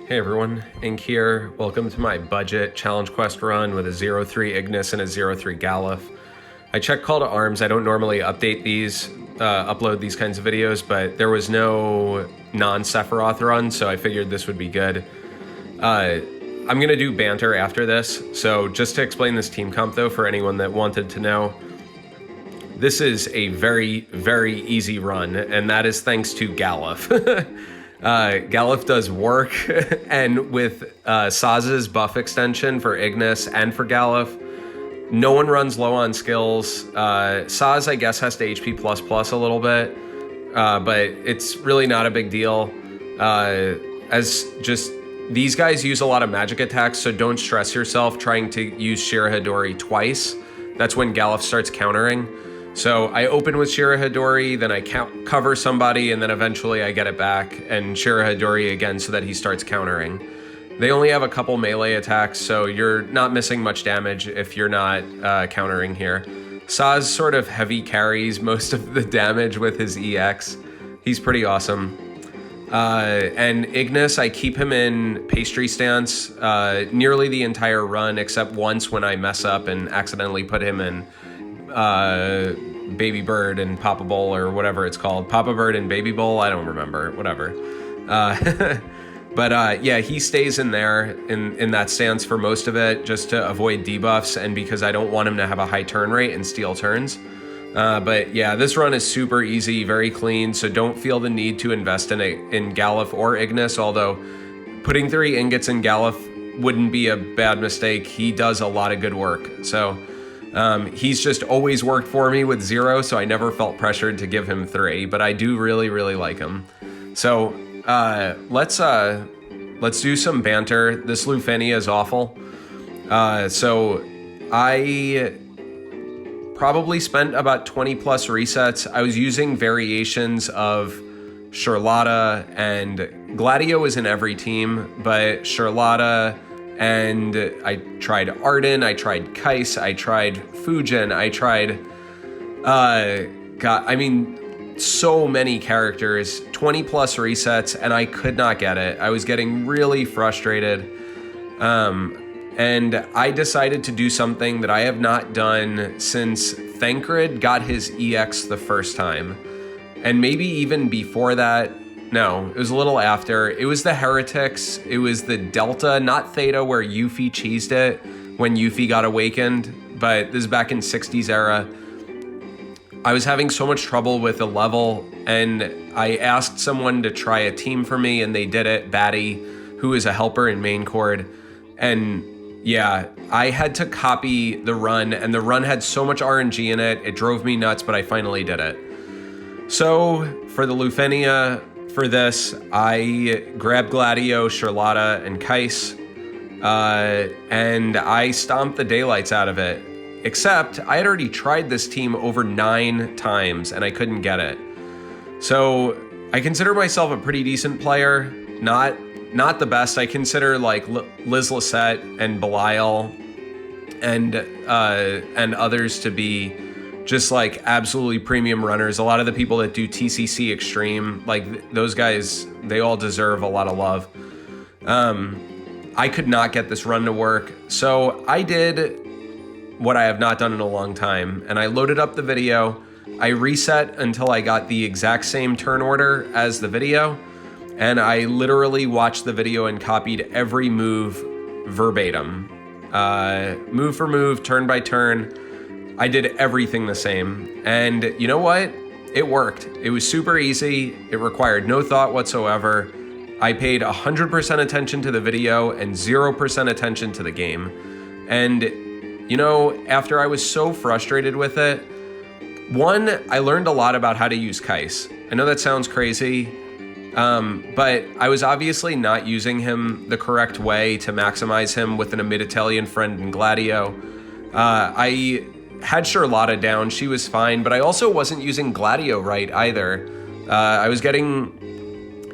Hey everyone, Ink here. Welcome to my budget challenge quest run with a 0-3 Ignis and a 0-3 Galuf. I checked call to arms. I don't normally update these, upload these kinds of videos, but there was no non-Sephiroth run, so I figured this would be good. I'm gonna do Banter after this, so just to explain this team comp though, for anyone that wanted to know, this is a very, very easy run, and that is thanks to Galuf. Galuf does work, and with Saz's buff extension for Ignis and for Galuf, no one runs low on skills. Saz, I guess, has to HP++ a little bit, but it's really not a big deal. As just, these guys use a lot of magic attacks, so don't stress yourself trying to use Shirahadori twice. That's when Galuf starts countering. So I open with Shirahadori, then I cover somebody, and then eventually I get it back and Shirahadori again so that he starts countering. They only have a couple melee attacks, so you're not missing much damage if you're not countering here. Saz sort of heavy carries most of the damage with his EX. He's pretty awesome. And Ignis, I keep him in pastry stance nearly the entire run, except once when I mess up and accidentally put him in Baby Bird and Papa Bowl, or whatever it's called. Papa Bird and Baby Bowl, I don't remember, whatever. But yeah, he stays in there in that stance for most of it, just to avoid debuffs and because I don't want him to have a high turn rate and steal turns. But yeah, this run is super easy, very clean, so don't feel the need to invest in Galuf or Ignis, although putting 3 ingots in Galuf wouldn't be a bad mistake. He does a lot of good work. So he's just always worked for me with 0, so I never felt pressured to give him 3, but I do really, really like him. So let's do some banter. This Lufenia is awful. So I probably spent about 20 plus resets. I was using variations of Charlotta, and Gladio is in every team, but Charlotta, and I tried Arden, I tried Kais, I tried Fujin, I tried, so many characters, 20 plus resets, and I could not get it. I was getting really frustrated. And I decided to do something that I have not done since Thancred got his EX the first time. And maybe even before that. No, it was a little after. It was the Heretics. It was the Delta, not Theta, where Yuffie cheesed it when Yuffie got awakened. But this is back in 60s era. I was having so much trouble with a level, and I asked someone to try a team for me, and they did it, Batty, who is a helper in main chord. And yeah, I had to copy the run, and the run had so much RNG in it, it drove me nuts, but I finally did it. So for the Lufenia, for this, I grabbed Gladio, Charlotta, and Kais, and I stomped the daylights out of it. Except, I had already tried this team over 9 times, and I couldn't get it. So, I consider myself a pretty decent player. Not the best. I consider, like, Liz Lisette and Belial and others to be just, like, absolutely premium runners. A lot of the people that do TCC Extreme, like, those guys, they all deserve a lot of love. I could not get this run to work, so I did what I have not done in a long time, and I loaded up the video. I reset until I got the exact same turn order as the video, and I literally watched the video and copied every move verbatim. Move for move, turn by turn. I did everything the same, and you know what? It worked. It was super easy. It required no thought whatsoever. I paid 100% attention to the video and 0% attention to the game. And you know, after I was so frustrated with it, one, I learned a lot about how to use Kais. I know that sounds crazy, but I was obviously not using him the correct way to maximize him with an mid-Italian friend in Gladio. I had Charlotta down, she was fine, but I also wasn't using Gladio right either. I was getting,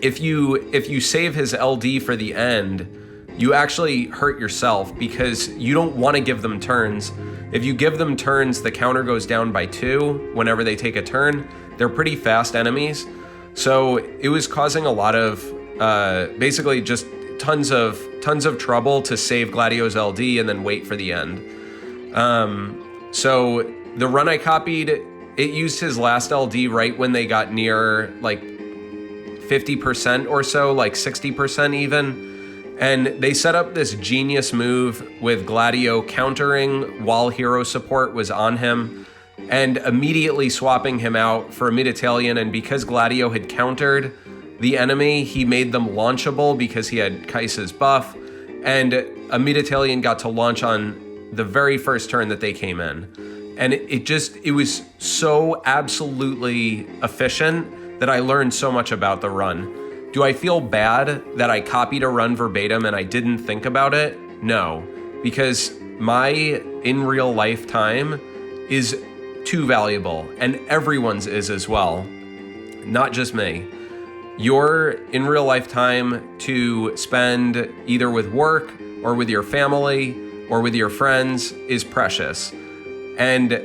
if you save his LD for the end, you actually hurt yourself because you don't want to give them turns. If you give them turns, the counter goes down by 2 whenever they take a turn. They're pretty fast enemies. So it was causing a lot of, basically just tons of trouble to save Gladio's LD and then wait for the end. So the run I copied, it used his last LD right when they got near like 50% or so, like 60% even. And they set up this genius move with Gladio countering while hero support was on him and immediately swapping him out for a mid-Italian. And because Gladio had countered the enemy, he made them launchable because he had Kais's buff. And a mid-Italian got to launch on the very first turn that they came in. And it was so absolutely efficient that I learned so much about the run. Do I feel bad that I copied a run verbatim and I didn't think about it? No, because my in real life time is too valuable, and everyone's is as well, not just me. Your in real life time to spend either with work or with your family or with your friends is precious. And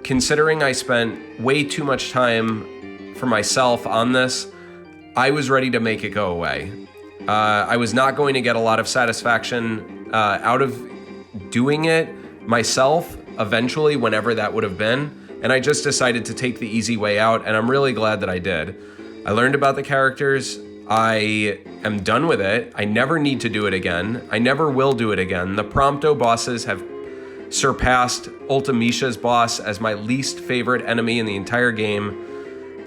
considering I spent way too much time for myself on this, I was ready to make it go away. I was not going to get a lot of satisfaction out of doing it myself eventually, whenever that would have been. And I just decided to take the easy way out, and I'm really glad that I did. I learned about the characters. I am done with it. I never need to do it again. I never will do it again. The Prompto bosses have surpassed Ultimisha's boss as my least favorite enemy in the entire game.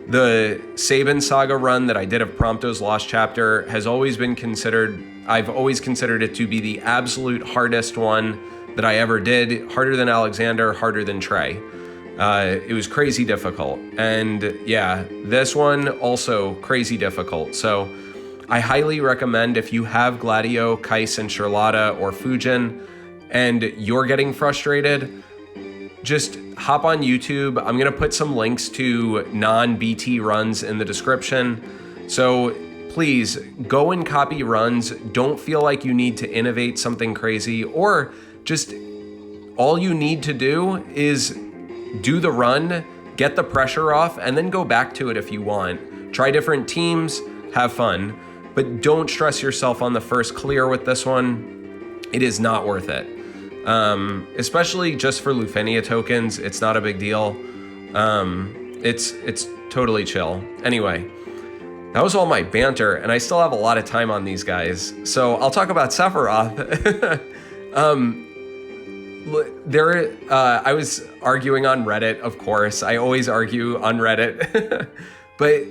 The Sabin Saga run that I did of Prompto's Lost Chapter has always been considered, I've always considered it to be the absolute hardest one that I ever did. Harder than Alexander, harder than Trey. It was crazy difficult. And yeah, this one also crazy difficult. So I highly recommend, if you have Gladio, Kais, and Charlotta or Fujin and you're getting frustrated, just hop on YouTube. I'm going to put some links to non-BT runs in the description. So please go and copy runs. Don't feel like you need to innovate something crazy, or just all you need to do is do the run, get the pressure off, and then go back to it if you want. Try different teams, have fun, but don't stress yourself on the first clear with this one. It is not worth it. Especially just for Lufenia tokens, it's not a big deal. It's totally chill. Anyway, that was all my banter, and I still have a lot of time on these guys. So I'll talk about Sephiroth. I was arguing on Reddit, of course. I always argue on Reddit. But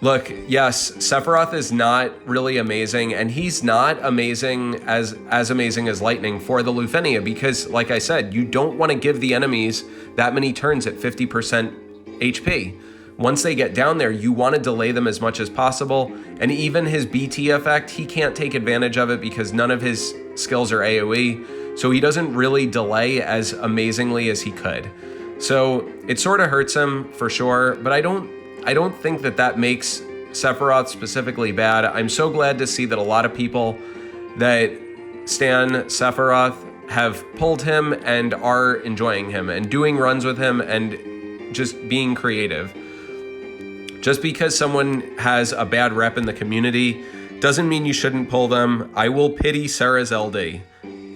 look, yes, Sephiroth is not really amazing, and he's not amazing as amazing as Lightning for the Lufenia, because, like I said, you don't want to give the enemies that many turns at 50% HP. Once they get down there, you want to delay them as much as possible, and even his BT effect, he can't take advantage of it because none of his skills are AoE. So he doesn't really delay as amazingly as he could. So it sort of hurts him for sure, but I don't think that makes Sephiroth specifically bad. I'm so glad to see that a lot of people that stan Sephiroth have pulled him and are enjoying him and doing runs with him and just being creative. Just because someone has a bad rep in the community doesn't mean you shouldn't pull them. I will pity Sarah's LD.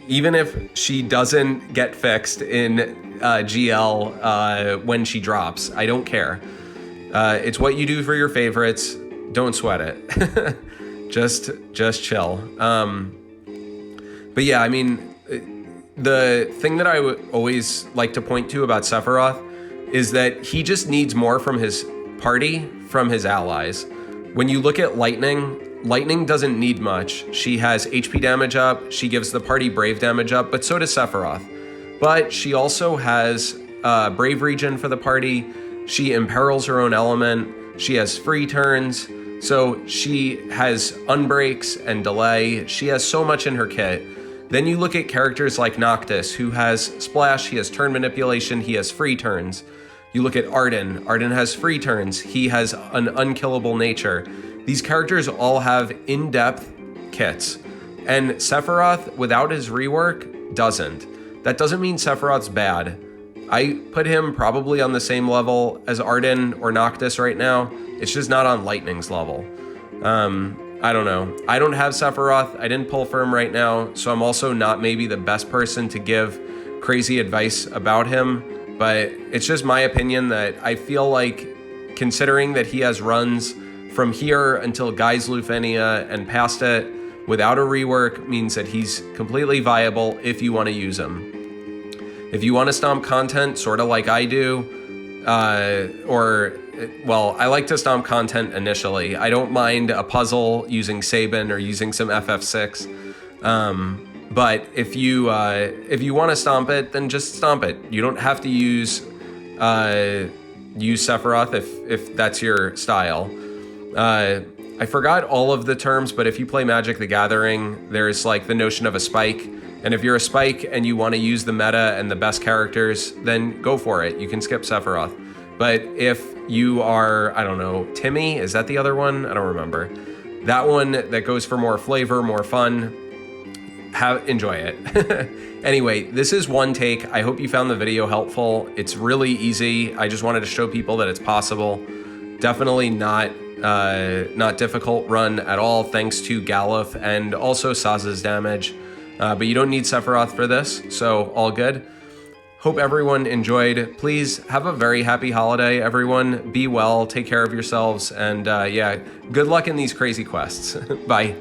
Even if she doesn't get fixed in GL when she drops, I don't care. It's what you do for your favorites. Don't sweat it. just chill. But yeah, I mean, the thing that I would always like to point to about Sephiroth is that he just needs more from his party, from his allies. When you look at Lightning doesn't need much. She has HP damage up, she gives the party Brave damage up, but so does Sephiroth. But she also has Brave regen for the party, she imperils her own element, she has free turns, so she has unbreaks and delay, she has so much in her kit. Then you look at characters like Noctis, who has Splash, he has turn manipulation, he has free turns. You look at Arden has free turns, he has an unkillable nature. These characters all have in-depth kits, and Sephiroth, without his rework, doesn't. That doesn't mean Sephiroth's bad. I put him probably on the same level as Arden or Noctis right now. It's just not on Lightning's level. I don't know. I don't have Sephiroth. I didn't pull for him right now, so I'm also not maybe the best person to give crazy advice about him, but it's just my opinion that I feel like, considering that he has runs from here until Guy's Lufenia and past it without a rework, means that he's completely viable if you want to use him. If you want to stomp content, sort of like I do, well, I like to stomp content initially. I don't mind a puzzle using Sabin or using some FF6. But if you want to stomp it, then just stomp it. You don't have to use Sephiroth if that's your style. I forgot all of the terms, but if you play Magic the Gathering, there's like the notion of a spike. And if you're a spike and you want to use the meta and the best characters, then go for it. You can skip Sephiroth. But if you are, I don't know, Timmy, is that the other one? I don't remember. That one that goes for more flavor, more fun, enjoy it. Anyway, this is one take. I hope you found the video helpful. It's really easy. I just wanted to show people that it's possible. Definitely not difficult run at all, thanks to Galuf and also Saz's damage. But you don't need Sephiroth for this, so all good. Hope everyone enjoyed. Please have a very happy holiday, everyone. Be well, take care of yourselves, and yeah, good luck in these crazy quests. Bye.